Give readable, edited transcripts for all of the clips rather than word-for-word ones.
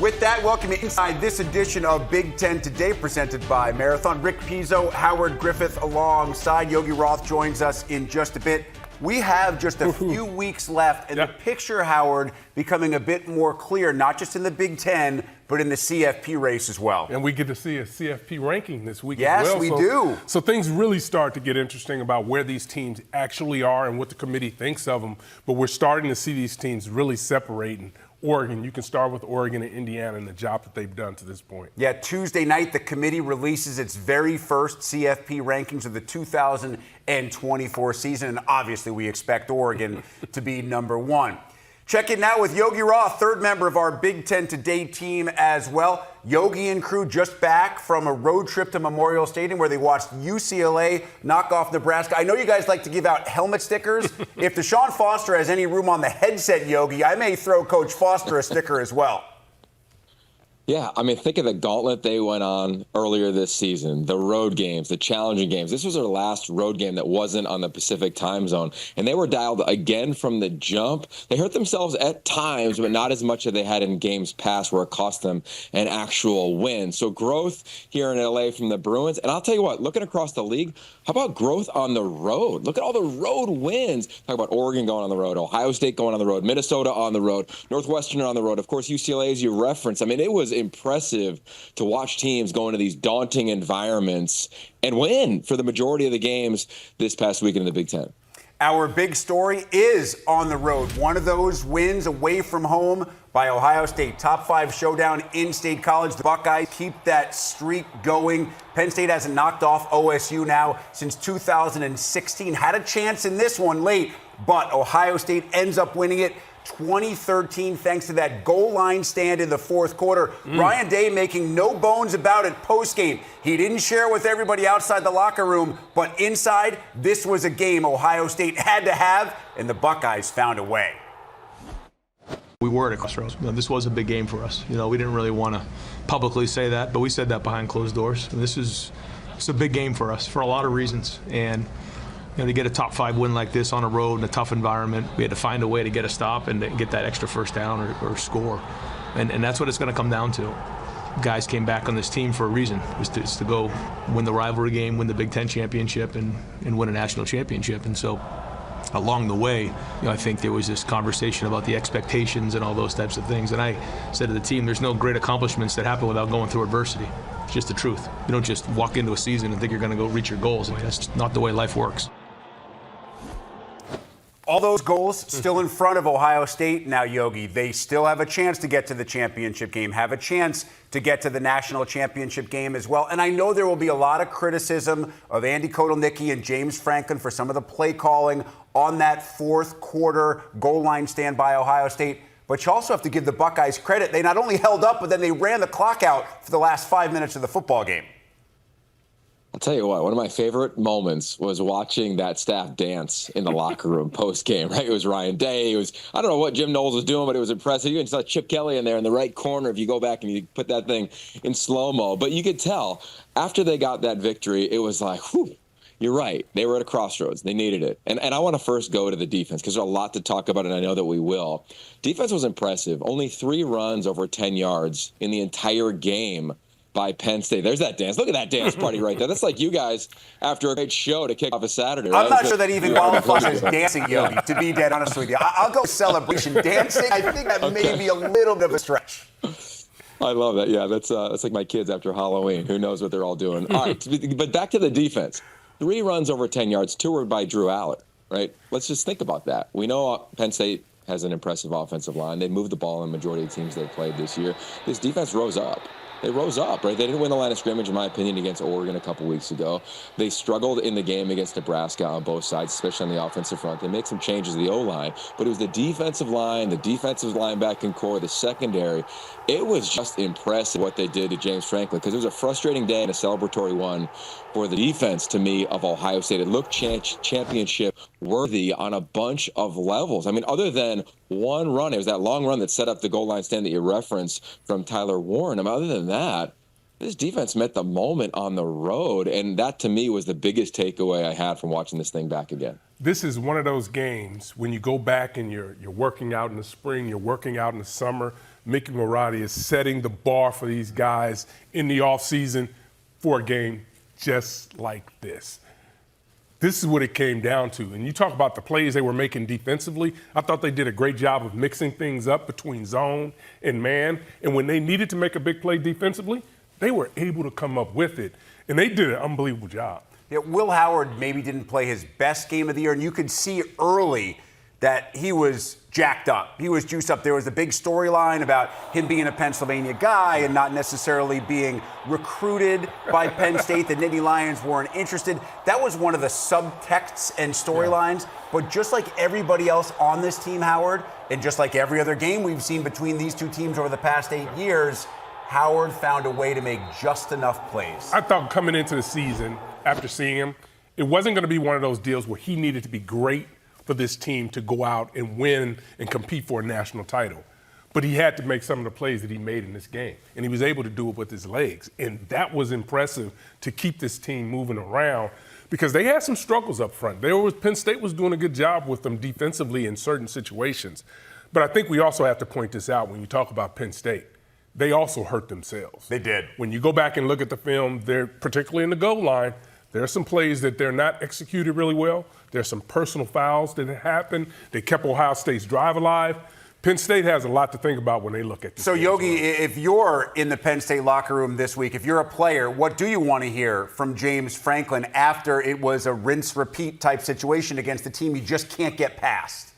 With that, welcome inside this edition of Big Ten Today, presented by Marathon. Rick Pizzo, Howard Griffith alongside. Yogi Roth joins us in just a bit. We have just a few weeks left, and the picture, Howard, becoming a bit more clear, not just in the Big Ten, but in the CFP race as well. And we get to see a CFP ranking this week as well. Yes, we do. So things really start to get interesting about where these teams actually are and what the committee thinks of them. But we're starting to see these teams really separating. Oregon, you can start with Oregon and Indiana and the job that they've done to this point. Yeah, Tuesday night, the committee releases its very first CFP rankings of the 2024 season, and obviously we expect Oregon to be number one. Check in now with Yogi Roth, third member of our Big Ten Today team as well. Yogi and crew just back from a road trip to Memorial Stadium where they watched UCLA knock off Nebraska. I know you guys like to give out helmet stickers. If Deshaun Foster has any room on the headset, Yogi, I may throw Coach Foster a sticker as well. Yeah, I mean, think of the gauntlet they went on earlier this season, the road games, the challenging games. This was their last road game that wasn't on the Pacific time zone, and they were dialed again from the jump. They hurt themselves at times, but not as much as they had in games past where it cost them an actual win. So growth here in LA from the Bruins. And I'll tell you what, looking across the league, how about growth on the road? Look at all the road wins. Talk about Oregon going on the road, Ohio State going on the road, Minnesota on the road, Northwestern on the road. Of course, UCLA, as you referenced. I mean, it was impressive to watch teams go into these daunting environments and win for the majority of the games this past weekend in the Big Ten. Our big story is on the road. One of those wins away from home by Ohio State. Top 5 showdown in State College. The Buckeyes keep that streak going. Penn State hasn't knocked off OSU now since 2016. Had a chance in this one late, but Ohio State ends up winning it 2013 thanks to that goal line stand in the fourth quarter. Ryan Day making no bones about it post-game. He didn't share with everybody outside the locker room, but inside, this was a game Ohio State had to have, and the Buckeyes found a way. We were at a crossroads. This was a big game for us. We didn't really want to publicly say that, but we said that behind closed doors. And it's a big game for us for a lot of reasons. And to get a top 5 win like this on a road in a tough environment, we had to find a way to get a stop and to get that extra first down or score. And that's what it's going to come down to. Guys came back on this team for a reason. It's to go win the rivalry game, win the Big Ten championship, and win a national championship. And so along the way, I think there was this conversation about the expectations and all those types of things. And I said to the team, there's no great accomplishments that happen without going through adversity. It's just the truth. You don't just walk into a season and think you're going to go reach your goals. That's not the way life works. All those goals still in front of Ohio State now, Yogi. They still have a chance to get to the championship game, have a chance to get to the national championship game as well. And I know there will be a lot of criticism of Andy Kotelnicki and James Franklin for some of the play calling on that fourth quarter goal line stand by Ohio State. But you also have to give the Buckeyes credit. They not only held up, but then they ran the clock out for the last 5 minutes of the football game. I'll tell you what, one of my favorite moments was watching that staff dance in the locker room post-game, right? It was Ryan Day. I don't know what Jim Knowles was doing, but it was impressive. You even saw Chip Kelly in there in the right corner if you go back and you put that thing in slow-mo. But you could tell after they got that victory, it was like, whew, you're right. They were at a crossroads. They needed it. And I want to first go to the defense because there's a lot to talk about, and I know that we will. Defense was impressive. Only 3 runs over 10 yards in the entire game by Penn State. There's that dance. Look at that dance party right there. That's like you guys after a great show to kick off a Saturday. Right? I'm not sure that even qualifies as dancing, Yogi, to be dead honest with you. I'll go celebration dancing. I think that may be a little bit of a stretch. I love that. Yeah, that's like my kids after Halloween. Who knows what they're all doing. All right, but back to the defense. 3 runs over 10 yards, 2 were by Drew Allen, right? Let's just think about that. We know Penn State has an impressive offensive line. They moved the ball in the majority of teams they played this year. This defense rose up. They rose up, right? They didn't win the line of scrimmage, in my opinion, against Oregon a couple weeks ago. They struggled in the game against Nebraska on both sides, especially on the offensive front. They made some changes to the O-line, but it was the defensive line, the defensive linebacking core, the secondary. It was just impressive what they did to James Franklin because it was a frustrating day and a celebratory one for the defense, to me, of Ohio State. It looked championship worthy on a bunch of levels. I mean, other than one run, it was that long run that set up the goal line stand that you referenced from Tyler Warren. I mean, other than that, this defense met the moment on the road, and that, to me, was the biggest takeaway I had from watching this thing back again. This is one of those games when you go back and you're working out in the spring, you're working out in the summer, Mickey Marotti is setting the bar for these guys in the offseason for a game just like this. This is what it came down to. And you talk about the plays they were making defensively. I thought they did a great job of mixing things up between zone and man. And when they needed to make a big play defensively, they were able to come up with it. And they did an unbelievable job. Yeah, Will Howard maybe didn't play his best game of the year, and you could see early that he was jacked up. He was juiced up. There was a big storyline about him being a Pennsylvania guy and not necessarily being recruited by Penn State. The Nittany Lions weren't interested. That was one of the subtexts and storylines. Yeah. But just like everybody else on this team, Howard, and just like every other game we've seen between these two teams over the past 8 years, Howard found a way to make just enough plays. I thought coming into the season, after seeing him, it wasn't going to be one of those deals where he needed to be great for this team to go out and win and compete for a national title. But he had to make some of the plays that he made in this game, and he was able to do it with his legs. And that was impressive to keep this team moving around because they had some struggles up front. Penn State was doing a good job with them defensively in certain situations. But I think we also have to point this out when you talk about Penn State. They also hurt themselves. They did. When you go back and look at the film, they're particularly in the goal line, there are some plays that they're not executed really well. There's some personal fouls that happened. They kept Ohio State's drive alive. Penn State has a lot to think about when they look at this. So, Yogi, if you're in the Penn State locker room this week, if you're a player, what do you want to hear from James Franklin after it was a rinse-repeat type situation against the team you just can't get past?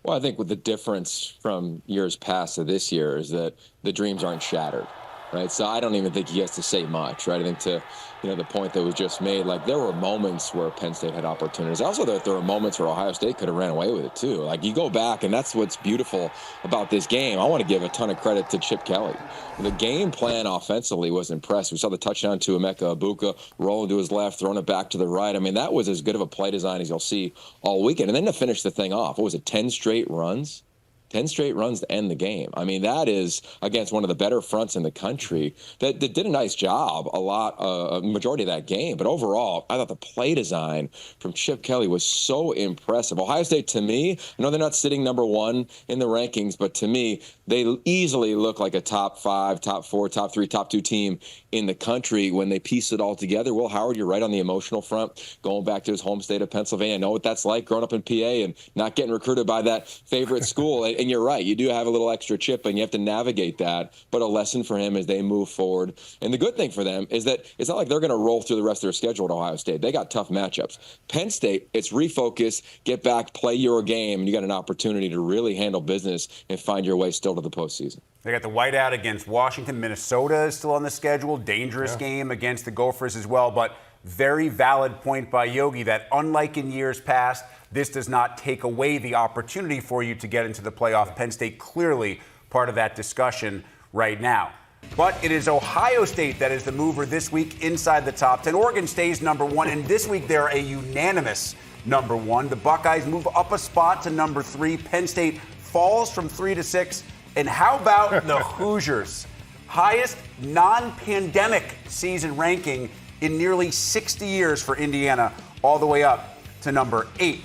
Well, I think with the difference from years past to this year is that the dreams aren't shattered, right? So I don't even think he has to say much, right? I think to, the point that was just made, like there were moments where Penn State had opportunities. Also, there were moments where Ohio State could have ran away with it too. Like you go back, and that's what's beautiful about this game. I want to give a ton of credit to Chip Kelly. The game plan offensively was impressive. We saw the touchdown to Emeka Egbuka, rolling to his left, throwing it back to the right. I mean, that was as good of a play design as you'll see all weekend. And then to finish the thing off, what was it, 10 straight runs? 10 straight runs to end the game. I mean, that is against one of the better fronts in the country that did a nice job a majority of that game. But overall, I thought the play design from Chip Kelly was so impressive. Ohio State, to me, I know they're not sitting number one in the rankings, but to me, they easily look like a top 5, top 4, top 3, top 2 team in the country when they piece it all together. Will Howard, you're right on the emotional front, going back to his home state of Pennsylvania. I know what that's like growing up in PA and not getting recruited by that favorite school. And you're right, you do have a little extra chip and you have to navigate that. But a lesson for him as they move forward. And the good thing for them is that it's not like they're going to roll through the rest of their schedule at Ohio State. They got tough matchups. Penn State, it's refocus, get back, play your game, and you got an opportunity to really handle business and find your way still to the postseason. They got the whiteout against Washington. Minnesota is still on the schedule. Dangerous game against the Gophers as well. But very valid point by Yogi that unlike in years past, this does not take away the opportunity for you to get into the playoff. Penn State clearly part of that discussion right now. But it is Ohio State that is the mover this week inside the top 10. Oregon stays number 1, and this week they're a unanimous number 1. The Buckeyes move up a spot to number 3. Penn State falls from 3 to 6. And how about the Hoosiers? Highest non-pandemic season ranking in nearly 60 years for Indiana, all the way up to number 8.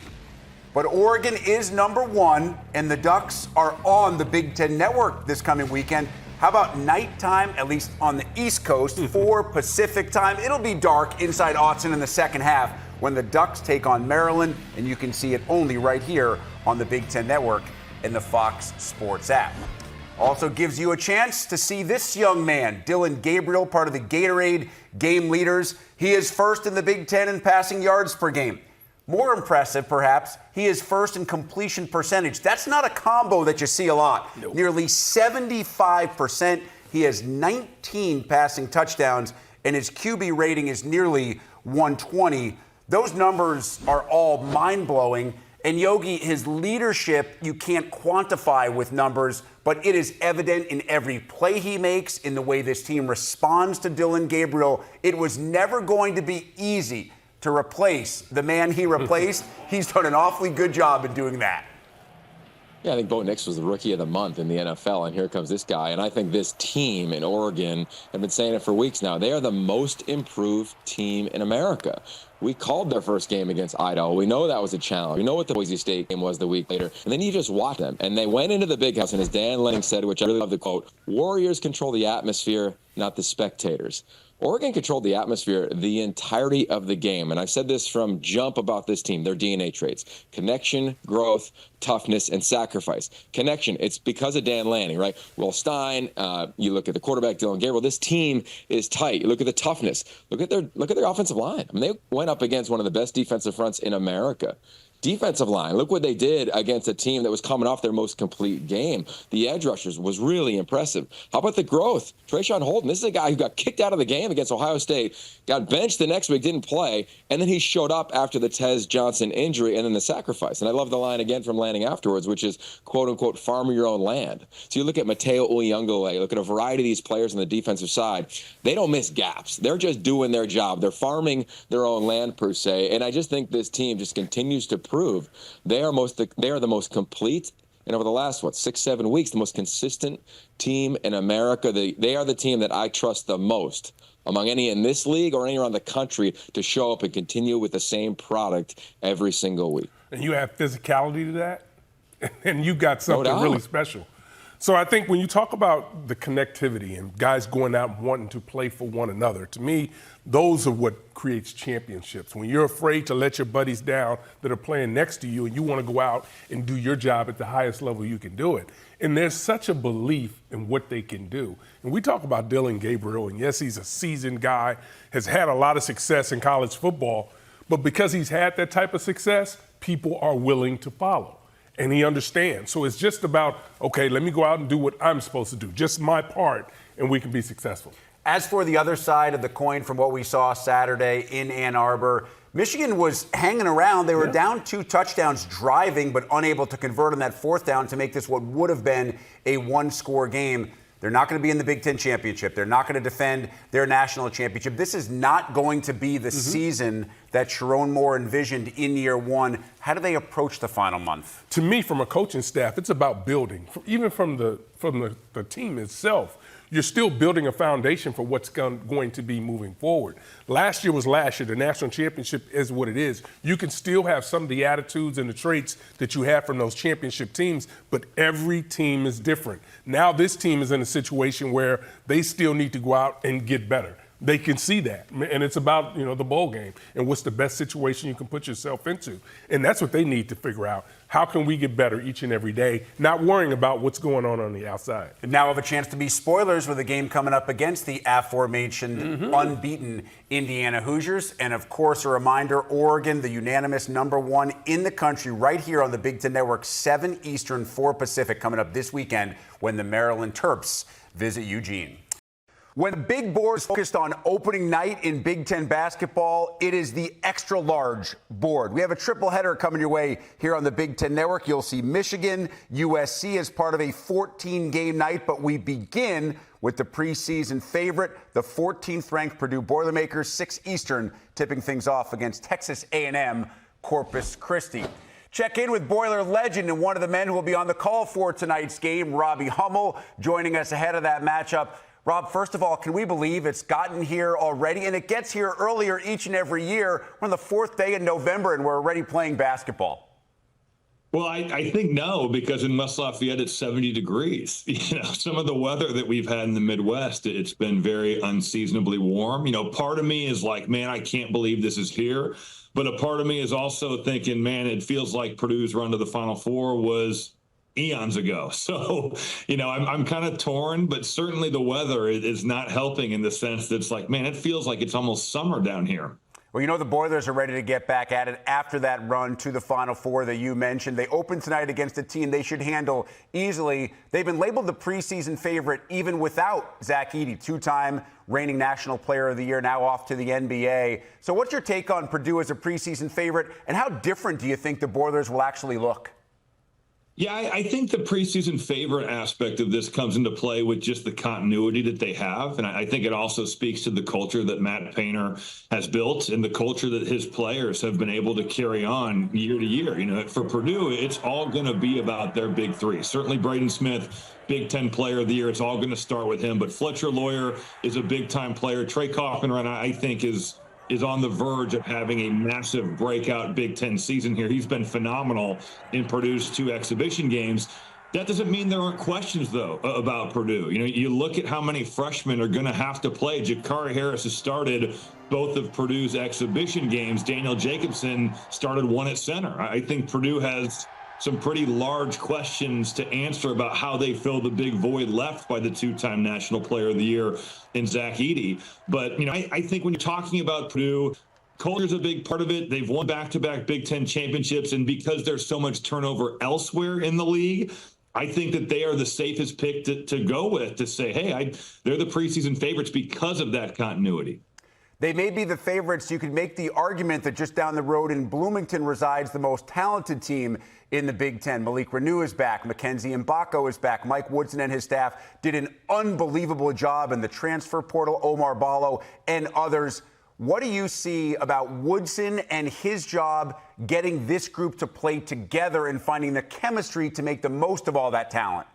But Oregon is number 1, and the Ducks are on the Big Ten Network this coming weekend. How about nighttime, at least on the East Coast, 4 Pacific time? It'll be dark inside Autzen in the second half when the Ducks take on Maryland, and you can see it only right here on the Big Ten Network and the Fox Sports app. Also gives you a chance to see this young man, Dylan Gabriel, part of the Gatorade game leaders. He is first in the Big Ten in passing yards per game. More impressive, perhaps, he is first in completion percentage. That's not a combo that you see a lot. Nope. Nearly 75%. He has 19 passing touchdowns, and his QB rating is nearly 120. Those numbers are all mind-blowing. And Yogi, his leadership, you can't quantify with numbers, but it is evident in every play he makes, in the way this team responds to Dylan Gabriel. It was never going to be easy to replace the man he replaced. He's done an awfully good job in doing that. Yeah, I think Bo Nix was the rookie of the month in the NFL, and here comes this guy. And I think this team in Oregon, I've been saying it for weeks now, they are the most improved team in America. We called their first game against Idaho. We know that was a challenge. We know what the Boise State game was the week later. And then you just watch them. And they went into the big house, and as Dan Lanning said, which I really love the quote, Warriors control the atmosphere, not the spectators. Oregon controlled the atmosphere the entirety of the game. And I've said this from jump about this team, their DNA traits: connection, growth, toughness, and sacrifice. Connection, it's because of Dan Lanning, right? Will Stein, you look at the quarterback, Dylan Gabriel, this team is tight. You look at the toughness. Look at their offensive line. I mean, they went up against one of the best defensive fronts in America. Defensive line, look what they did against a team that was coming off their most complete game. The edge rushers was really impressive. How about the growth? Trayshawn Holden, this is a guy who got kicked out of the game against Ohio State, got benched the next week, didn't play, and then he showed up after the Tez Johnson injury and then the sacrifice. And I love the line again from Lanning afterwards, which is, quote unquote, farm your own land. So you look at Mateo Uyunglele, look at a variety of these players on the defensive side. They don't miss gaps. They're just doing their job. They're farming their own land, per se. And I just think this team just continues to prove they are the most complete, and over the last 6-7 weeks, the most consistent team in America. They are the team that I trust the most among any in this league or any around the country to show up and continue with the same product every single week. And you have physicality to that, and you got something really special. So I think when you talk about the connectivity and guys going out and wanting to play for one another, to me, those are what creates championships. When you're afraid to let your buddies down that are playing next to you and you want to go out and do your job at the highest level you can do it. And there's such a belief in what they can do. And we talk about Dylan Gabriel, and yes, he's a seasoned guy, has had a lot of success in college football, but because he's had that type of success, people are willing to follow. And he understands. So it's just about, okay, let me go out and do what I'm supposed to do, just my part, and we can be successful. As for the other side of the coin from what we saw Saturday in Ann Arbor, Michigan was hanging around. They were down 2 touchdowns driving, but unable to convert on that 4th down to make this what would have been a 1-score game. They're not going to be in the Big Ten championship. They're not going to defend their national championship. This is not going to be the season that Sharon Moore envisioned in year 1. How do they approach the final month? To me, from a coaching staff, it's about building. Even from the team itself, you're still building a foundation for what's going to be moving forward. Last year was last year. The national championship is what it is. You can still have some of the attitudes and the traits that you have from those championship teams, but every team is different. Now this team is in a situation where they still need to go out and get better. They can see that, and it's about, the bowl game and what's the best situation you can put yourself into. And that's what they need to figure out. How can we get better each and every day, not worrying about what's going on the outside? And now have a chance to be spoilers with a game coming up against the aforementioned unbeaten Indiana Hoosiers. And, of course, a reminder, Oregon, the unanimous #1 in the country, right here on the Big Ten Network, 7 Eastern, 4 Pacific, coming up this weekend when the Maryland Terps visit Eugene. When the big board is focused on opening night in Big Ten basketball, it is the extra-large board. We have a triple header coming your way here on the Big Ten Network. You'll see Michigan, USC as part of a 14-game night, but we begin with the preseason favorite, the 14th-ranked Purdue Boilermakers, 6 Eastern, tipping things off against Texas A&M Corpus Christi. Check in with Boiler legend and one of the men who will be on the call for tonight's game, Robbie Hummel, joining us ahead of that matchup. Rob, first of all, can we believe it's gotten here already? And it gets here earlier each and every year. We're on the 4th day in November, and we're already playing basketball. Well, I think no, because in West Lafayette, it's 70 degrees. Some of the weather that we've had in the Midwest, it's been very unseasonably warm. Part of me is like, man, I can't believe this is here. But a part of me is also thinking, man, it feels like Purdue's run to the Final Four was eons ago. So, I'm kind of torn, but certainly the weather is not helping in the sense that it's like, man, it feels like it's almost summer down here. Well, the Boilers are ready to get back at it after that run to the Final Four that you mentioned. They open tonight against a team they should handle easily. They've been labeled the preseason favorite even without Zach Edey, 2-time reigning National Player of the Year, now off to the NBA. So what's your take on Purdue as a preseason favorite, and how different do you think the Boilers will actually look? Yeah, I think the preseason favorite aspect of this comes into play with just the continuity that they have. And I think it also speaks to the culture that Matt Painter has built and the culture that his players have been able to carry on year to year. You know, for Purdue, it's all going to be about their big three. Certainly Braden Smith, Big Ten Player of the Year. It's all going to start with him. But Fletcher Lawyer is a big-time player. Trey Kaufman, I think, is on the verge of having a massive breakout Big Ten season here. He's been phenomenal in Purdue's 2 exhibition games. That doesn't mean there aren't questions, though, about Purdue. You know, you look at how many freshmen are going to have to play. Jakari Harris has started both of Purdue's exhibition games. Daniel Jacobson started one at center. I think Purdue has some pretty large questions to answer about how they fill the big void left by the 2-time National Player of the Year in Zach Edey. But, you know, I think when you're talking about Purdue, culture's a big part of it. They've won back-to-back Big Ten championships, and because there's so much turnover elsewhere in the league, I think that they are the safest pick to go with, to say, hey, they're the preseason favorites because of that continuity. They may be the favorites. You could make the argument that just down the road in Bloomington resides the most talented team in the Big Ten. Malik Reneau is back. Mackenzie Mbako is back. Mike Woodson and his staff did an unbelievable job in the transfer portal. Omar Ballo and others. What do you see about Woodson and his job getting this group to play together and finding the chemistry to make the most of all that talent?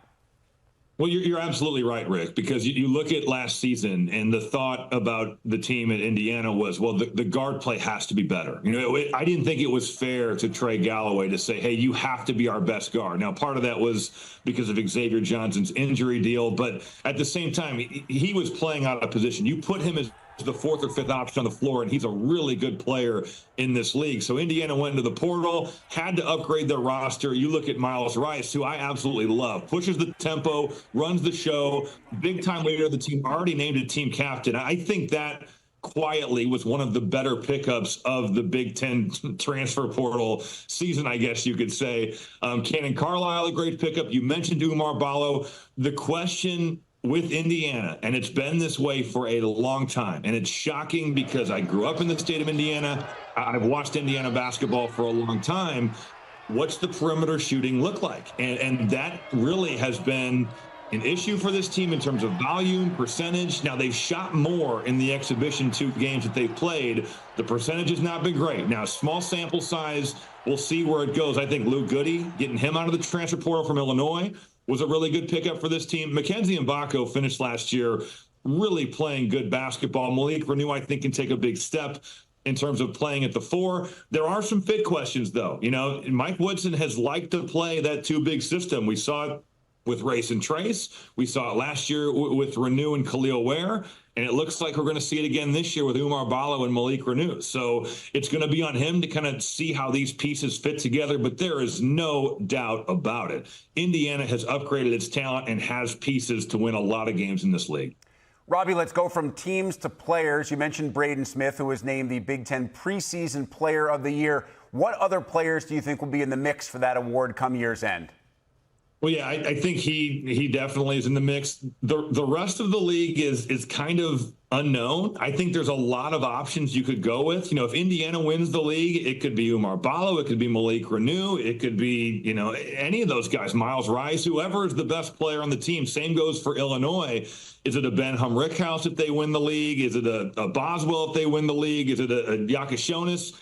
Well, you're absolutely right, Rick, because you look at last season and the thought about the team at Indiana was, well, the guard play has to be better. You know, I didn't think it was fair to Trey Galloway to say, hey, you have to be our best guard. Now, part of that was because of Xavier Johnson's injury deal, but at the same time, he was playing out of position. You put him as the 4th or 5th option on the floor, and he's a really good player in this league. So Indiana went into the portal, had to upgrade their roster. You look at Miles Rice, who I absolutely love, pushes the tempo, runs the show, big-time leader of the team, already named a team captain. I think that quietly was one of the better pickups of the Big Ten transfer portal season, I guess you could say. Cannon Carlisle, a great pickup. You mentioned Umar Ballo. The question with Indiana, and it's been this way for a long time, and it's shocking because I grew up in the state of Indiana. I've watched Indiana basketball for a long time. What's the perimeter shooting look like? And that really has been an issue for this team in terms of volume, percentage. Now, they've shot more in the exhibition 2 games that they've played. The percentage has not been great. Now, small sample size, we'll see where it goes. I think Lou Goody, getting him out of the transfer portal from Illinois, was a really good pickup for this team. Mackenzie Mbako finished last year really playing good basketball. Malik Reneau, I think, can take a big step in terms of playing at the 4. There are some fit questions, though. You know, Mike Woodson has liked to play that 2-big system. We saw it with Race and Trace. We saw it last year with Reneau and Khalil Ware. And it looks like we're going to see it again this year with Umar Ballo and Malik Reneau. So it's going to be on him to kind of see how these pieces fit together. But there is no doubt about it. Indiana has upgraded its talent and has pieces to win a lot of games in this league. Robbie, let's go from teams to players. You mentioned Braden Smith, who was named the Big Ten Preseason Player of the Year. What other players do you think will be in the mix for that award come year's end? Well, yeah, I think he definitely is in the mix. The rest of the league is kind of unknown. I think there's a lot of options you could go with. You know, if Indiana wins the league, it could be Umar Ballo, it could be Malik Reneau, it could be, you know, any of those guys, Miles Rice, whoever is the best player on the team. Same goes for Illinois. Is it a Ben Humrickhouse if they win the league? Is it a Boswell if they win the league? Is it a Yakashonis?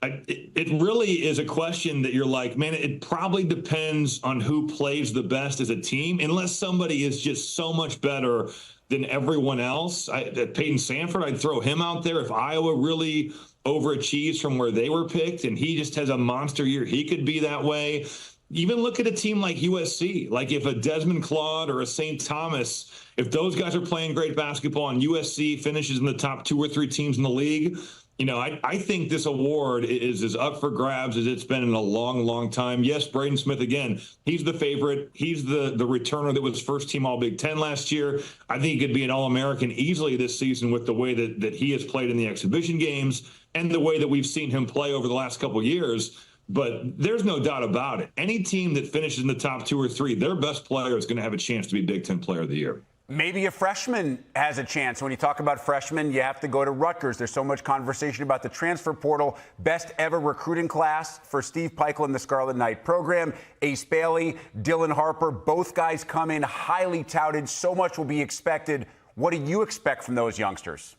It really is a question that you're like, man, it probably depends on who plays the best as a team, unless somebody is just so much better than everyone else. Peyton Sanford, I'd throw him out there. If Iowa really overachieves from where they were picked and he just has a monster year, he could be that way. Even look at a team like USC, like if a Desmond Claude or a St. Thomas, if those guys are playing great basketball and USC finishes in the top 2 or 3 teams in the league, you know, I think this award is as up for grabs as it's been in a long, long time. Yes, Braden Smith, again, he's the favorite. He's the returner that was first team All-Big Ten last year. I think he could be an All-American easily this season with the way that he has played in the exhibition games and the way that we've seen him play over the last couple of years. But there's no doubt about it. Any team that finishes in the top 2 or 3, their best player is going to have a chance to be Big Ten Player of the Year. Maybe a freshman has a chance. When you talk about freshmen, you have to go to Rutgers. There's so much conversation about the transfer portal. Best ever recruiting class for Steve Peichel and the Scarlet Knight program. Ace Bailey, Dylan Harper, both guys come in highly touted. So much will be expected. What do you expect from those youngsters?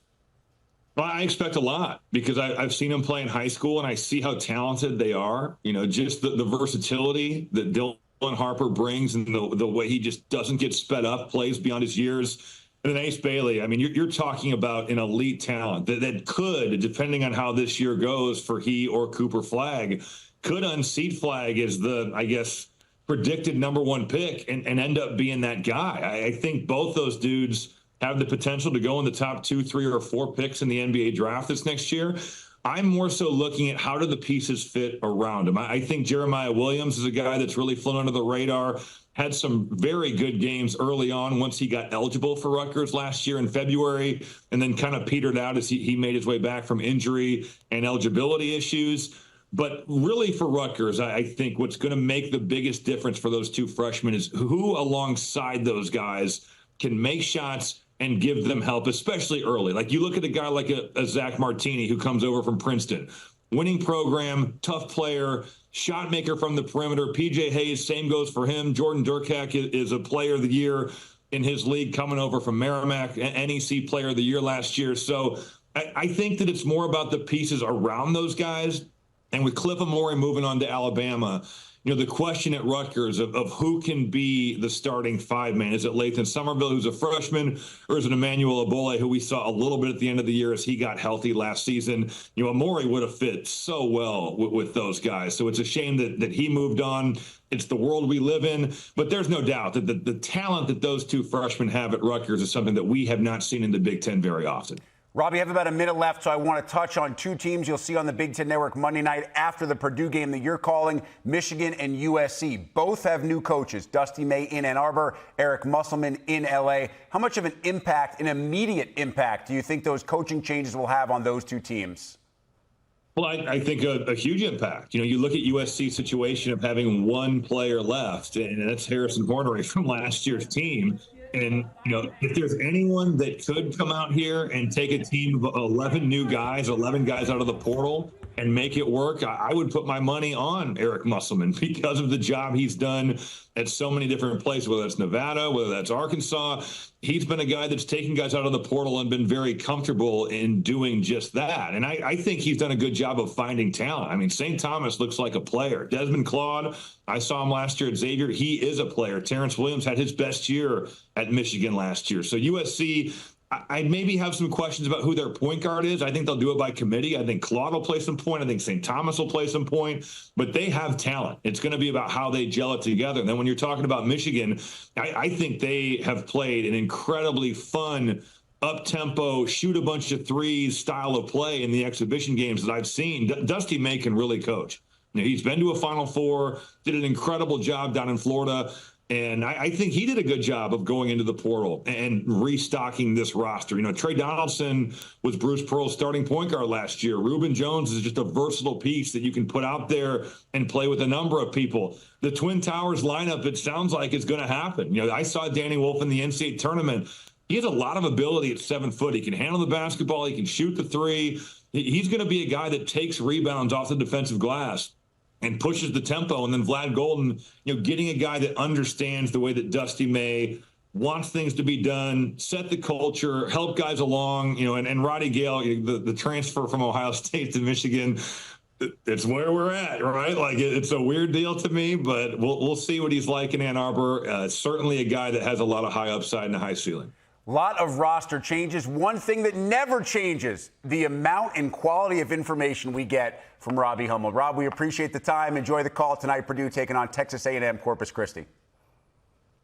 Well, I expect a lot because I've seen them play in high school and I see how talented they are. You know, just the versatility that Dylan Harper brings and the way he just doesn't get sped up, plays beyond his years. And then Ace Bailey, I mean, you're talking about an elite talent that could, depending on how this year goes for he or Cooper Flagg, could unseat Flagg as the, I guess, predicted #1 pick and end up being that guy. I think both those dudes have the potential to go in the top 2, 3, or 4 picks in the NBA draft this next year. I'm more so looking at how do the pieces fit around him. I think Jeremiah Williams is a guy that's really flown under the radar, had some very good games early on once he got eligible for Rutgers last year in February, and then kind of petered out as he made his way back from injury and eligibility issues. But really for Rutgers, I think what's going to make the biggest difference for those two freshmen is who alongside those guys can make shots and give them help, especially early. Like you look at a guy like a Zach Martini who comes over from Princeton, winning program, tough player, shot maker from the perimeter. PJ Hayes, same goes for him. Jordan Durkak is a player of the year in his league coming over from Merrimack, NEC player of the year last year. So I think that it's more about the pieces around those guys. And with Cliff Amore moving on to Alabama, you know, the question at Rutgers of who can be the starting 5-man. Is it Lathan Somerville, who's a freshman, or is it Emmanuel Abole, who we saw a little bit at the end of the year as he got healthy last season? You know, Amore would have fit so well with those guys. So it's a shame that he moved on. It's the world we live in. But there's no doubt that the talent that those two freshmen have at Rutgers is something that we have not seen in the Big Ten very often. Robbie, you have about a minute left, so I want to touch on two teams you'll see on the Big Ten Network Monday night after the Purdue game that you're calling, Michigan and USC. Both have new coaches, Dusty May in Ann Arbor, Eric Musselman in L.A. How much of an impact, an immediate impact, do you think those coaching changes will have on those two teams? Well, I think a huge impact. You know, you look at USC's situation of having one player left, and that's Harrison Hornery from last year's team. And, you know, if there's anyone that could come out here and take a team of 11 new guys, 11 guys out of the portal and make it work, I would put my money on Eric Musselman because of the job he's done at so many different places, whether that's Nevada, whether that's Arkansas. He's been a guy that's taken guys out of the portal and been very comfortable in doing just that. And I think he's done a good job of finding talent. I mean, St. Thomas looks like a player. Desmond Claude, I saw him last year at Xavier. He is a player. Terrence Williams had his best year at Michigan last year. So USC, I maybe have some questions about who their point guard is. I think they'll do it by committee. I think Claude will play some point. I think St. Thomas will play some point. But they have talent. It's going to be about how they gel it together. And then when you're talking about Michigan, I think they have played an incredibly fun, up-tempo, shoot a bunch of threes style of play in the exhibition games that I've seen. Dusty May can really coach. You know, he's been to a Final Four, did an incredible job down in Florida. And I think he did a good job of going into the portal and restocking this roster. You know, Trey Donaldson was Bruce Pearl's starting point guard last year. Reuben Jones is just a versatile piece that you can put out there and play with a number of people. The Twin Towers lineup, it sounds like it's going to happen. You know, I saw Danny Wolf in the NCAA tournament. He has a lot of ability at 7 foot. He can handle the basketball. He can shoot the three. He's going to be a guy that takes rebounds off the defensive glass and pushes the tempo. And then Vlad Golden, you know, getting a guy that understands the way that Dusty May wants things to be done, set the culture, help guys along, you know, and Roddy Gale, the transfer from Ohio State to Michigan, it's where we're at, right? Like it's a weird deal to me, but we'll see what he's like in Ann Arbor. Certainly a guy that has a lot of high upside and a high ceiling. A lot of roster changes. One thing that never changes, the amount and quality of information we get from Robbie Hummel. Rob, we appreciate the time. Enjoy the call tonight. Purdue taking on Texas A&M Corpus Christi.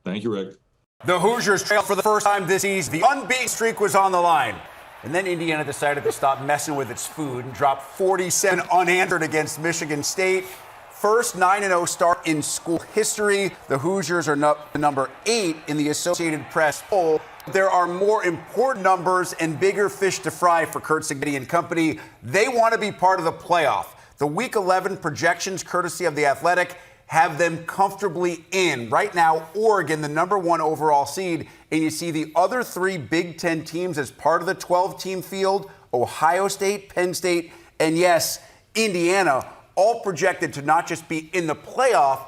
Thank you, Rick. The Hoosiers trailed for the first time this season. The unbeaten streak was on the line. And then Indiana decided to stop messing with its food and dropped 47 unanswered against Michigan State. First 9-0 start in school history. The Hoosiers are number 8 in the Associated Press poll. There are more important numbers and bigger fish to fry for Kurt Cignetti and company. They want to be part of the playoff. The Week 11 projections, courtesy of The Athletic, have them comfortably in. Right now, Oregon, the number 1 overall seed, and you see the other 3 Big Ten teams as part of the 12-team field, Ohio State, Penn State, and yes, Indiana, all projected to not just be in the playoff,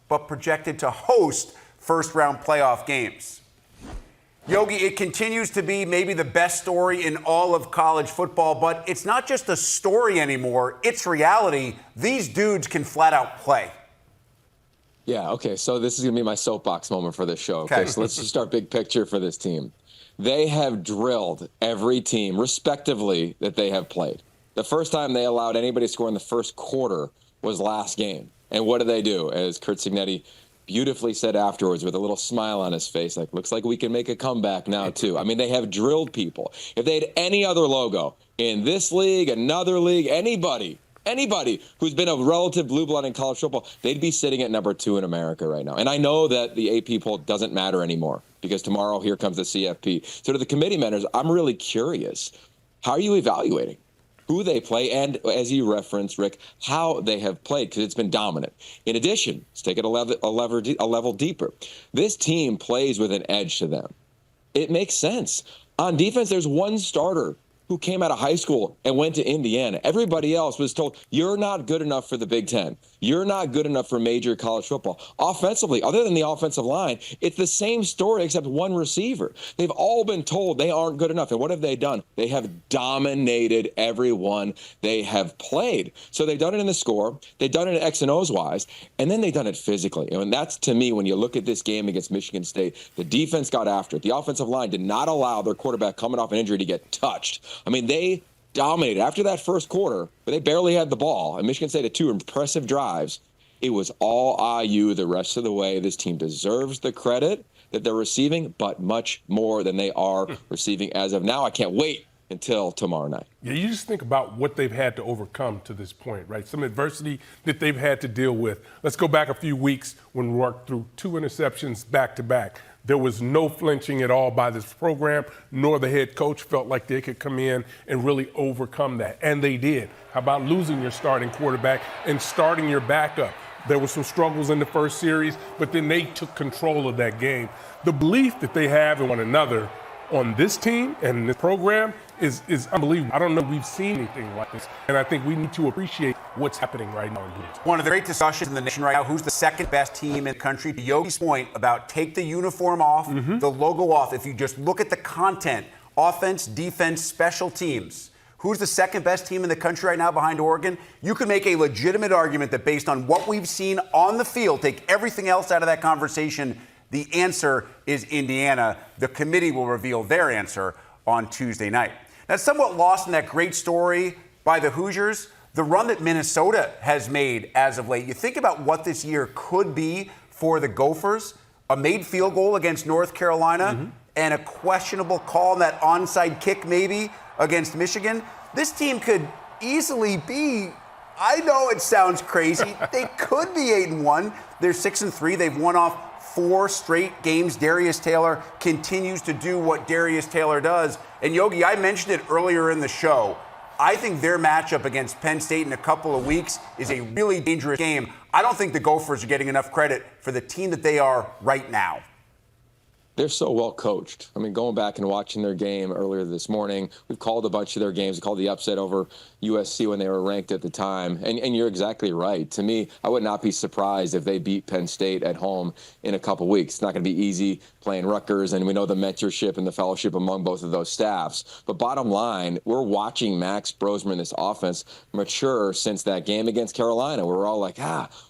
but projected to host first-round playoff games. Yogi, it continues to be maybe the best story in all of college football, but it's not just a story anymore. It's reality. These dudes can flat out play. Yeah, okay, so this is going to be my soapbox moment for this show. Okay, so let's just start big picture for this team. They have drilled every team, respectively, that they have played. The first time they allowed anybody to score in the first quarter was last game. And what did they do? As Kurt Cignetti beautifully said afterwards with a little smile on his face, like, looks like we can make a comeback now, too. I mean, they have drilled people. If they had any other logo in this league, another league, anybody who's been a relative blue blood in college football, they'd be sitting at number 2 in America right now. And I know that the AP poll doesn't matter anymore because tomorrow here comes the CFP. So to the committee members, I'm really curious. How are you evaluating who they play and, as you referenced, Rick, how they have played, because it's been dominant. In addition, let's take it a level deeper. This team plays with an edge to them. It makes sense. On defense, there's one starter who came out of high school and went to Indiana. Everybody else was told, you're not good enough for the Big Ten. You're not good enough for major college football. Offensively, other than the offensive line, it's the same story except one receiver. They've all been told they aren't good enough. And what have they done? They have dominated everyone they have played. So they've done it in the score. They've done it in X and O's wise. And then they've done it physically. And that's, to me, when you look at this game against Michigan State, the defense got after it. The offensive line did not allow their quarterback coming off an injury to get touched. I mean, they dominated. After that first quarter, but they barely had the ball, and Michigan State had 2 impressive drives, it was all IU the rest of the way. This team deserves the credit that they're receiving, but much more than they are receiving as of now. I can't wait until tomorrow night. Yeah, you just think about what they've had to overcome to this point, right? Some adversity that they've had to deal with. Let's go back a few weeks when we worked through 2 interceptions back-to-back. There was no flinching at all by this program, nor the head coach felt like they could come in and really overcome that. And they did. How about losing your starting quarterback and starting your backup? There were some struggles in the first series, but then they took control of that game. The belief that they have in one another on this team and this program is unbelievable. I don't know if we've seen anything like this, and I think we need to appreciate what's happening right now in here. One of the great discussions in the nation right now, who's the second best team in the country? To Yogi's point about take the uniform off, the logo off. If you just look at the content, offense, defense, special teams, who's the second best team in the country right now behind Oregon? You could make a legitimate argument that based on what we've seen on the field, take everything else out of that conversation, the answer is Indiana. The committee will reveal their answer on Tuesday night. Now, somewhat lost in that great story by the Hoosiers, the run that Minnesota has made as of late. You think about what this year could be for the Gophers, a made field goal against North Carolina, and a questionable call on that onside kick maybe against Michigan. This team could easily be, I know it sounds crazy, they could be 8-1. They're 6-3. They've won off 4 straight games. Darius Taylor continues to do what Darius Taylor does. And Yogi, I mentioned it earlier in the show. I think their matchup against Penn State in a couple of weeks is a really dangerous game. I don't think the Gophers are getting enough credit for the team that they are right now. They're so well coached. I mean, going back and watching their game earlier this morning, we've called a bunch of their games. We called the upset over USC when they were ranked at the time. And you're exactly right. To me, I would not be surprised if they beat Penn State at home in a couple weeks. It's not going to be easy playing Rutgers, and we know the mentorship and the fellowship among both of those staffs. But bottom line, we're watching Max Brosman, this offense, mature since that game against Carolina. We're all like,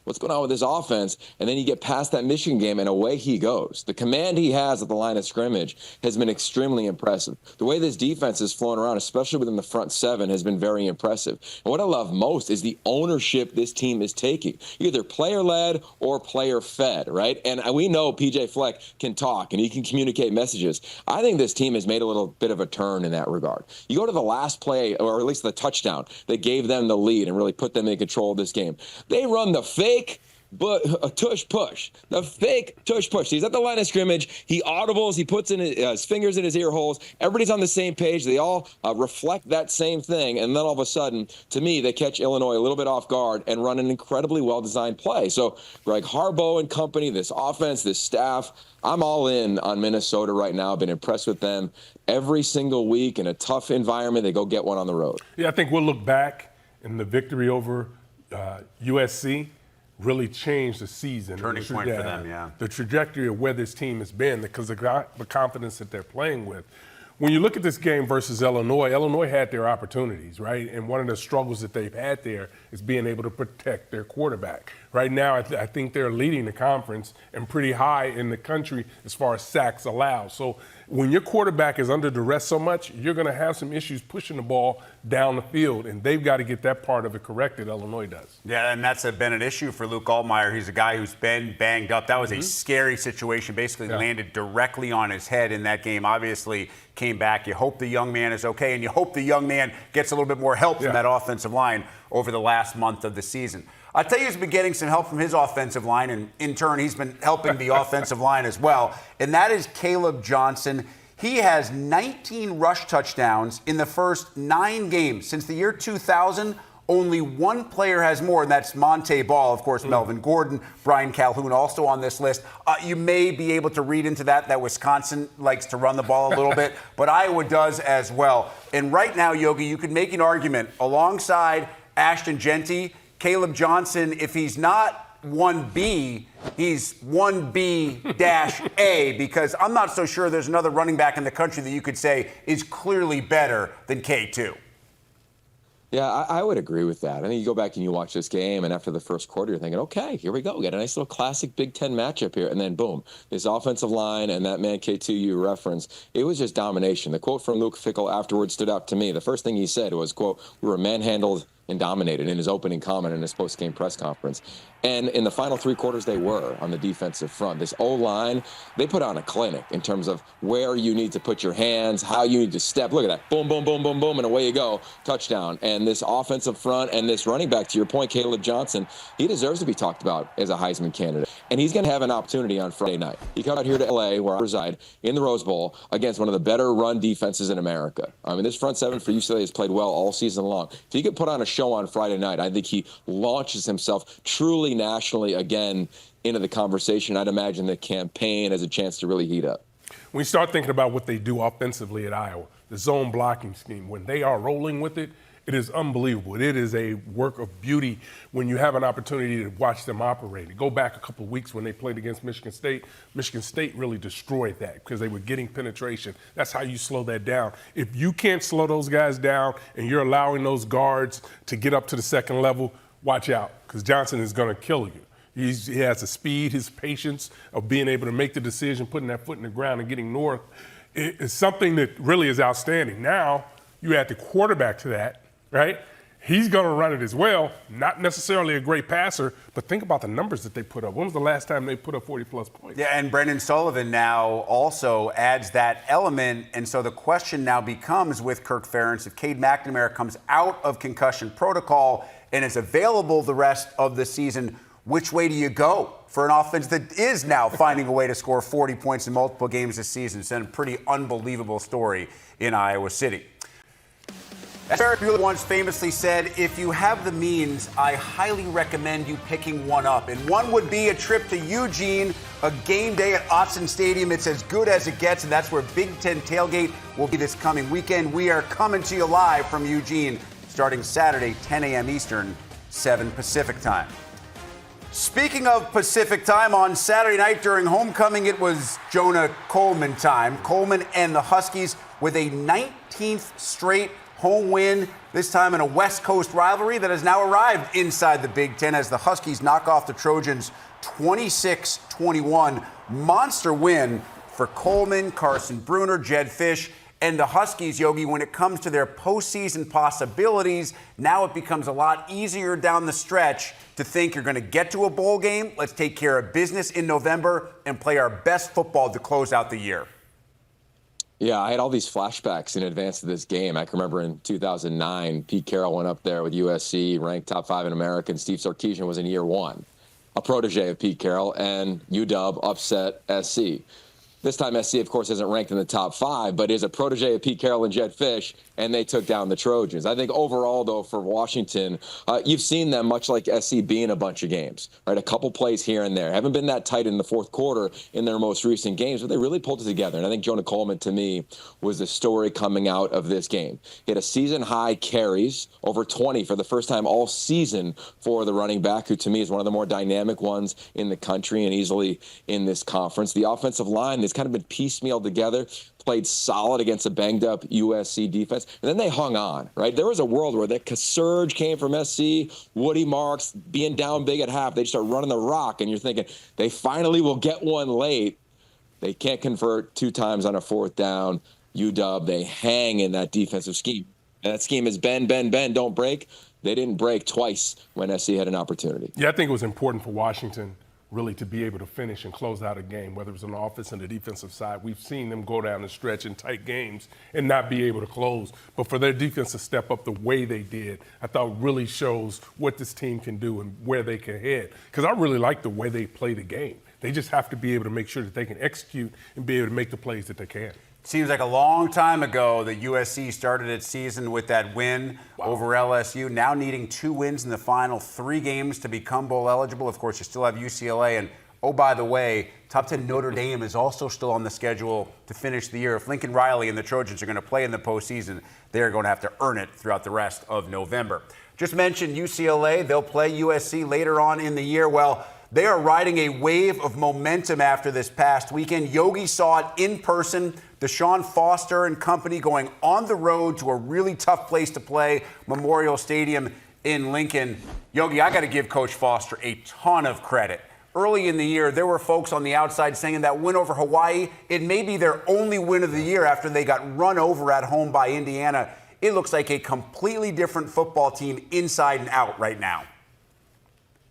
what's going on with this offense? And then you get past that Michigan game, and away he goes. The command he has at the line of scrimmage has been extremely impressive. The way this defense is flowing around, especially within the front 7, has been very impressive. And what I love most is the ownership this team is taking, either player-led or player-fed, right? And we know PJ Fleck can talk and he can communicate messages. I think this team has made a little bit of a turn in that regard. You go to the last play, or at least the touchdown that gave them the lead and really put them in control of this game. They run the fake a tush push, the fake tush push. He's at the line of scrimmage. He audibles. He puts in his fingers in his ear holes. Everybody's on the same page. They all reflect that same thing. And then all of a sudden, to me, they catch Illinois a little bit off guard and run an incredibly well-designed play. So Greg Harbaugh and company, this offense, this staff, I'm all in on Minnesota right now. I've been impressed with them every single week in a tough environment. They go get one on the road. Yeah, I think we'll look back and the victory over USC really changed the season. Turning point for them, yeah. The trajectory of where this team has been because of the confidence that they're playing with. When you look at this game versus Illinois, Illinois had their opportunities, right? And one of the struggles that they've had there is being able to protect their quarterback. Right now, I think they're leading the conference and pretty high in the country as far as sacks allowed. So when your quarterback is under duress so much, you're going to have some issues pushing the ball down the field, and they've got to get that part of it corrected. Illinois does. Yeah, and that's been an issue for Luke Altmaier. He's a guy who's been banged up. That was a scary situation, basically landed directly on his head in that game. Obviously came back. You hope the young man is okay, and you hope the young man gets a little bit more help from that offensive line over the last month of the season. I'll tell you, he's been getting some help from his offensive line, and in turn, he's been helping the offensive line as well, and that is Caleb Johnson. He has 19 rush touchdowns in the first 9 games. Since the year 2000, only one player has more, and that's Monte Ball. Of course, Melvin Gordon, Brian Calhoun also on this list. You may be able to read into that Wisconsin likes to run the ball a little bit, but Iowa does as well. And right now, Yogi, you could make an argument alongside Ashton Genty, Caleb Johnson, if he's not 1B, he's 1B-A, because I'm not so sure there's another running back in the country that you could say is clearly better than K2. Yeah, I would agree with that. I think you go back and you watch this game, and after the first quarter, you're thinking, okay, here we go. We got a nice little classic Big Ten matchup here. And then, boom, this offensive line and that man K2 you referenced, it was just domination. The quote from Luke Fickell afterwards stood out to me. The first thing he said was, quote, "We were manhandled and dominated," in his opening comment in his post-game press conference. And in the final 3 quarters, they were on the defensive front. This O-line, they put on a clinic in terms of where you need to put your hands, how you need to step. Look at that. Boom, boom, boom, boom, boom, and away you go. Touchdown. And this offensive front and this running back, to your point, Caleb Johnson, he deserves to be talked about as a Heisman candidate. And he's going to have an opportunity on Friday night. He comes out here to L.A., where I reside, in the Rose Bowl, against one of the better run defenses in America. I mean, this front seven for UCLA has played well all season long. If he could put on a show on Friday night, I think he launches himself truly nationally again into the conversation. I'd imagine the campaign has a chance to really heat up. When you start thinking about what they do offensively at Iowa, the zone blocking scheme, when they are rolling with it, it is unbelievable. It is a work of beauty when you have an opportunity to watch them operate. Go back a couple of weeks when they played against Michigan State. Michigan State really destroyed that because they were getting penetration. That's how you slow that down. If you can't slow those guys down and you're allowing those guards to get up to the second level, watch out, because Johnson is going to kill you. He has the speed, his patience of being able to make the decision, putting that foot in the ground and getting north. It's something that really is outstanding. Now you add the quarterback to that, right? He's going to run it as well. Not necessarily a great passer, but think about the numbers that they put up. When was the last time they put up 40-plus points? Yeah, and Brendan Sullivan now also adds that element. And so the question now becomes with Kirk Ferentz, if Cade McNamara comes out of concussion protocol and is available the rest of the season, which way do you go for an offense that is now finding a way to score 40 points in multiple games this season? It's been a pretty unbelievable story in Iowa City. As Eric Mueller once famously said, if you have the means, I highly recommend you picking one up. And one would be a trip to Eugene, a game day at Autzen Stadium. It's as good as it gets, and that's where Big Ten Tailgate will be this coming weekend. We are coming to you live from Eugene, starting Saturday, 10 a.m. Eastern, 7 Pacific time. Speaking of Pacific time, on Saturday night during homecoming, it was Jonah Coleman time. Coleman and the Huskies with a 19th straight home win, this time in a West Coast rivalry that has now arrived inside the Big Ten as the Huskies knock off the Trojans 26-21. Monster win for Coleman, Carson Bruner, Jed Fish, and the Huskies, Yogi. When it comes to their postseason possibilities, now it becomes a lot easier down the stretch to think you're going to get to a bowl game. Let's take care of business in November and play our best football to close out the year. Yeah, I had all these flashbacks in advance of this game. I can remember in 2009, Pete Carroll went up there with USC, ranked top 5 in America, and Steve Sarkisian was in year 1. a protege of Pete Carroll, and UW upset SC. This time, SC, of course, isn't ranked in the top 5, but is a protege of Pete Carroll and Jed Fish, and they took down the Trojans. I think overall, though, for Washington, you've seen them, much like SC, be in a bunch of games, right? A couple plays here and there. Haven't been that tight in the fourth quarter in their most recent games, but they really pulled it together. And I think Jonah Coleman, to me, was the story coming out of this game. He had a season-high carries, over 20 for the first time all season for the running back, who to me is one of the more dynamic ones in the country and easily in this conference. The offensive line has kind of been piecemealed together, played solid against a banged-up USC defense, and then they hung on, right? There was a world where that surge came from SC, Woody Marks being down big at half. They start running the rock, and you're thinking they finally will get one late. They can't convert 2 times on a 4th down. UW, they hang in that defensive scheme. And that scheme is bend, bend, bend, don't break. They didn't break twice when SC had an opportunity. Yeah, I think it was important for Washington really to be able to finish and close out a game, whether it was on the offense and the defensive side. We've seen them go down the stretch in tight games and not be able to close. But for their defense to step up the way they did, I thought really shows what this team can do and where they can head. Because I really like the way they play the game. They just have to be able to make sure that they can execute and be able to make the plays that they can. Seems like a long time ago that USC started its season with that win over LSU, now needing 2 wins in the final 3 games to become bowl eligible. Of course, you still have UCLA. And, oh, by the way, top 10 Notre Dame is also still on the schedule to finish the year. If Lincoln Riley and the Trojans are going to play in the postseason, they're going to have to earn it throughout the rest of November. Just mentioned UCLA. They'll play USC later on in the year. Well, they are riding a wave of momentum after this past weekend. Yogi saw it in person. Deshaun Foster and company going on the road to a really tough place to play, Memorial Stadium in Lincoln. Yogi, I got to give Coach Foster a ton of credit. Early in the year, there were folks on the outside saying that win over Hawaii, it may be their only win of the year after they got run over at home by Indiana. It looks like a completely different football team inside and out right now.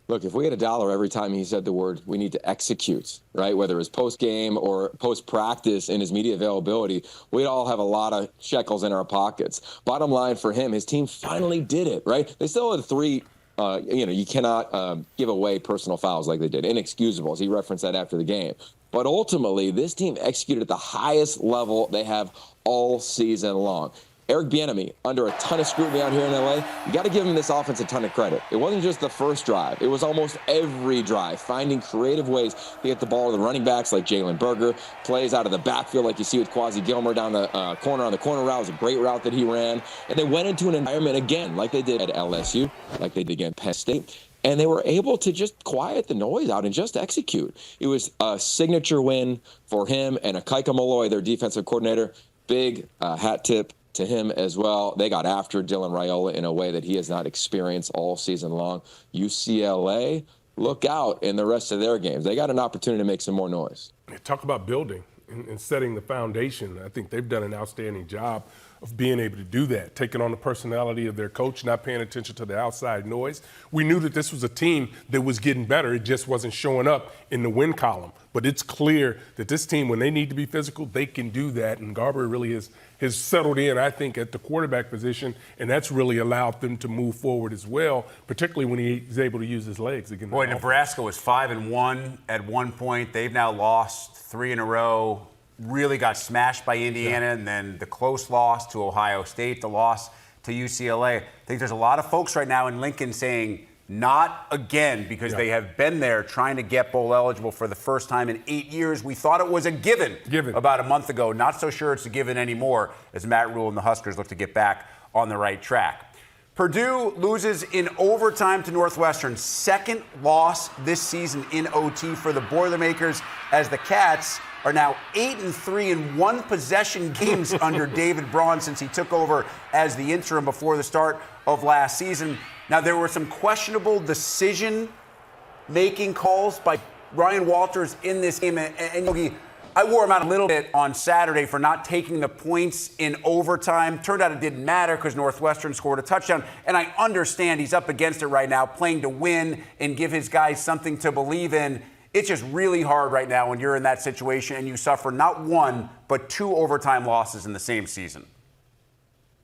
Look, if we had $1 every time he said the word, we need to execute, right? Whether it was post-game or post-practice in his media availability, we'd all have a lot of shekels in our pockets. Bottom line for him, his team finally did it, right? They still had 3, you cannot give away personal fouls like they did, inexcusables. He referenced that after the game. But ultimately, this team executed at the highest level they have all season long. Eric Bieniemy, under a ton of scrutiny out here in LA, you got to give him this offense a ton of credit. It wasn't just the first drive. It was almost every drive, finding creative ways to get the ball to the running backs like Jalen Berger, plays out of the backfield like you see with Quasi Gilmer down the corner on the corner route. It was a great route that he ran. And they went into an environment again, like they did at LSU, like they did against Penn State. And they were able to just quiet the noise out and just execute. It was a signature win for him and Akaika Molloy, their defensive coordinator. Big hat tip to him as well. They got after Dylan Raiola in a way that he has not experienced all season long. UCLA, look out in the rest of their games. They got an opportunity to make some more noise. Talk about building and setting the foundation. I think they've done an outstanding job of being able to do that, taking on the personality of their coach, not paying attention to the outside noise. We knew that this was a team that was getting better. It just wasn't showing up in the win column. But it's clear that this team, when they need to be physical, they can do that. And Garber really has settled in, I think, at the quarterback position, and that's really allowed them to move forward as well, particularly when he's able to use his legs again. Boy, Nebraska was 5-1 at one point. They've now lost 3 in a row. Really got smashed by Indiana, and then the close loss to Ohio State, the loss to UCLA. I think there's a lot of folks right now in Lincoln saying, not again, because they have been there trying to get bowl eligible for the first time in 8 years. We thought it was a given about a month ago. Not so sure it's a given anymore as Matt Rule and the Huskers look to get back on the right track. Purdue loses in overtime to Northwestern. Second loss this season in OT for the Boilermakers, as the Cats are now 8-3 in one-possession games under David Braun since he took over as the interim before the start of last season. Now, there were some questionable decision-making calls by Ryan Walters in this game. And Yogi, I wore him out a little bit on Saturday for not taking the points in overtime. Turned out it didn't matter because Northwestern scored a touchdown. And I understand he's up against it right now, playing to win and give his guys something to believe in. It's just really hard right now when you're in that situation and you suffer not 1, but 2 overtime losses in the same season.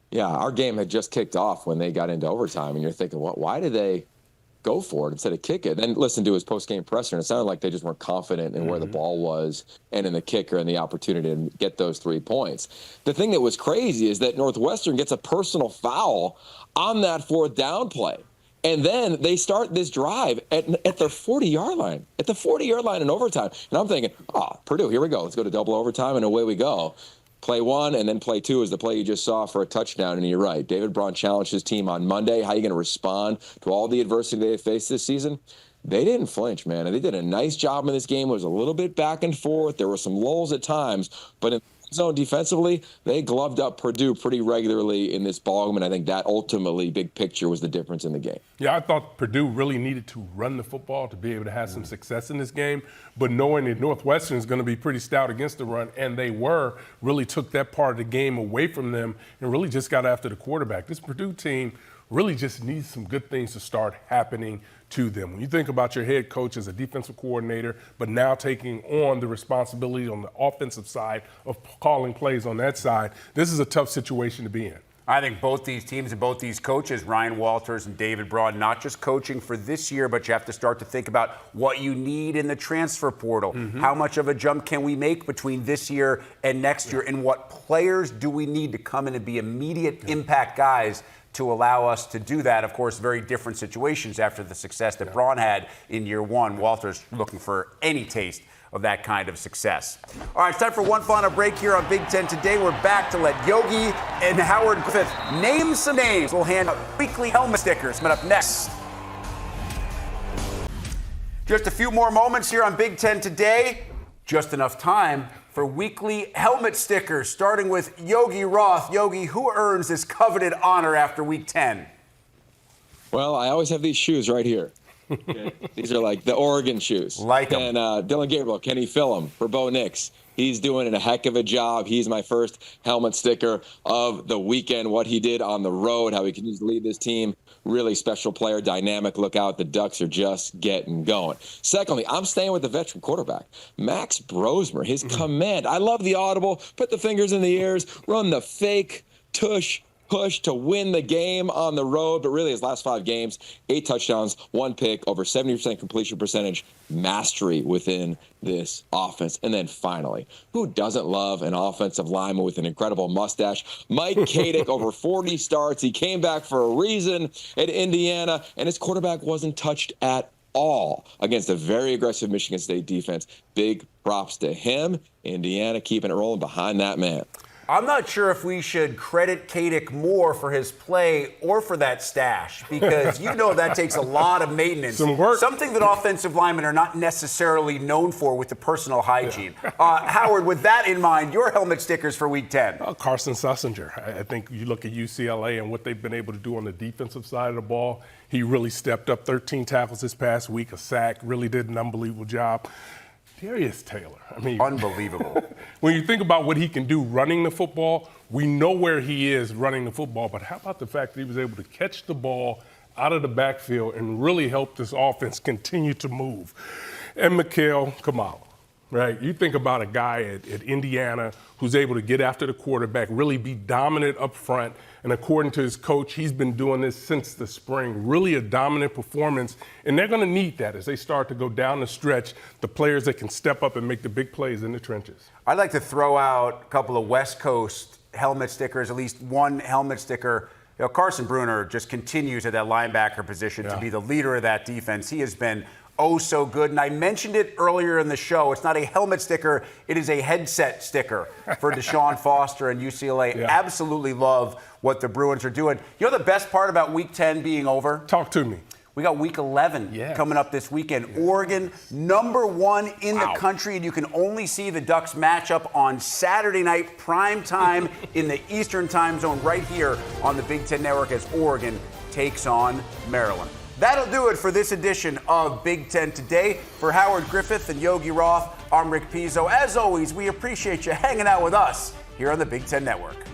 Yeah, our game had just kicked off when they got into overtime, and you're thinking, why did they go for it instead of kick it. Then listen to his post-game presser, and it sounded like they just weren't confident in where the ball was and in the kicker and the opportunity to get those 3 points. The thing that was crazy is that Northwestern gets a personal foul on that 4th down play. And then they start this drive at their 40-yard line, at the 40-yard line in overtime. And I'm thinking, Purdue, here we go. Let's go to double overtime, and away we go. Play 1 and then play 2 is the play you just saw for a touchdown. And you're right. David Braun challenged his team on Monday. How are you going to respond to all the adversity they faced this season? They didn't flinch, man. And they did a nice job in this game. It was a little bit back and forth. There were some lulls at times. But in zone defensively, they gloved up Purdue pretty regularly in this ballgame, and I think that ultimately, big picture, was the difference in the game. Yeah, I thought Purdue really needed to run the football to be able to have some success in this game, but knowing that Northwestern is going to be pretty stout against the run, and they really took that part of the game away from them and really just got after the quarterback. This Purdue team really just needs some good things to start happening to them. When you think about your head coach as a defensive coordinator, but now taking on the responsibility on the offensive side of calling plays on that side, this is a tough situation to be in. I think both these teams and both these coaches, Ryan Walters and David Braun, not just coaching for this year, but you have to start to think about what you need in the transfer portal. How much of a jump can we make between this year and next year? And what players do we need to come in and be immediate impact guys to allow us to do that? Of course, very different situations after the success that Braun had in year 1. Walters looking for any taste of that kind of success. All right, it's time for one final break here on Big Ten Today. We're back to let Yogi and Howard Griffith name some names. We'll hand out weekly helmet stickers coming up next. Just a few more moments here on Big Ten Today. Just enough time for weekly helmet stickers, starting with Yogi Roth. Yogi, who earns this coveted honor after week 10? Well, I always have these shoes right here. Okay. These are like the Oregon shoes. Like them. And Dylan Gabriel, can he fill them for Bo Nix? He's doing a heck of a job. He's my first helmet sticker of the weekend. What he did on the road, how he continues to lead this team. Really special player, dynamic. Look out, the Ducks are just getting going. Secondly, I'm staying with the veteran quarterback, Max Brosmer. His command. I love the audible, put the fingers in the ears, run the fake tush push to win the game on the road. But really, his last 5 games, 8 touchdowns, 1 pick, over 70% completion percentage, mastery within this offense. And then finally, who doesn't love an offensive lineman with an incredible mustache? Mike Kadick, over 40 starts. He came back for a reason at Indiana, and his quarterback wasn't touched at all against a very aggressive Michigan State defense. Big props to him. Indiana keeping it rolling behind that man. I'm not sure if we should credit Kadick more for his play or for that stash, because that takes a lot of maintenance. Some work. Something that offensive linemen are not necessarily known for with the personal hygiene. Howard, with that in mind, your helmet stickers for week 10. Carson Sussinger. I think you look at UCLA and what they've been able to do on the defensive side of the ball. He really stepped up, 13 tackles this past week, a sack, really did an unbelievable job. Darius Taylor. Unbelievable. When you think about what he can do running the football, we know where he is running the football, but how about the fact that he was able to catch the ball out of the backfield and really help this offense continue to move? And Mikael Kamala, right? You think about a guy at Indiana who's able to get after the quarterback, really be dominant up front. And according to his coach, he's been doing this since the spring. Really a dominant performance. And they're going to need that as they start to go down the stretch, the players that can step up and make the big plays in the trenches. I'd like to throw out a couple of West Coast helmet stickers, at least one helmet sticker. Carson Bruner just continues at that linebacker position to be the leader of that defense. He has been so good. And I mentioned it earlier in the show. It's not a helmet sticker. It is a headset sticker for Deshaun Foster and UCLA. Absolutely love what the Bruins are doing. The best part about Week 10 being over? Talk to me. We got Week 11 coming up this weekend. Oregon, number 1 in the country, and you can only see the Ducks match up on Saturday night, prime time in the Eastern time zone right here on the Big Ten Network as Oregon takes on Maryland. That'll do it for this edition of Big Ten Today. For Howard Griffith and Yogi Roth, I'm Rick Pizzo. As always, we appreciate you hanging out with us here on the Big Ten Network.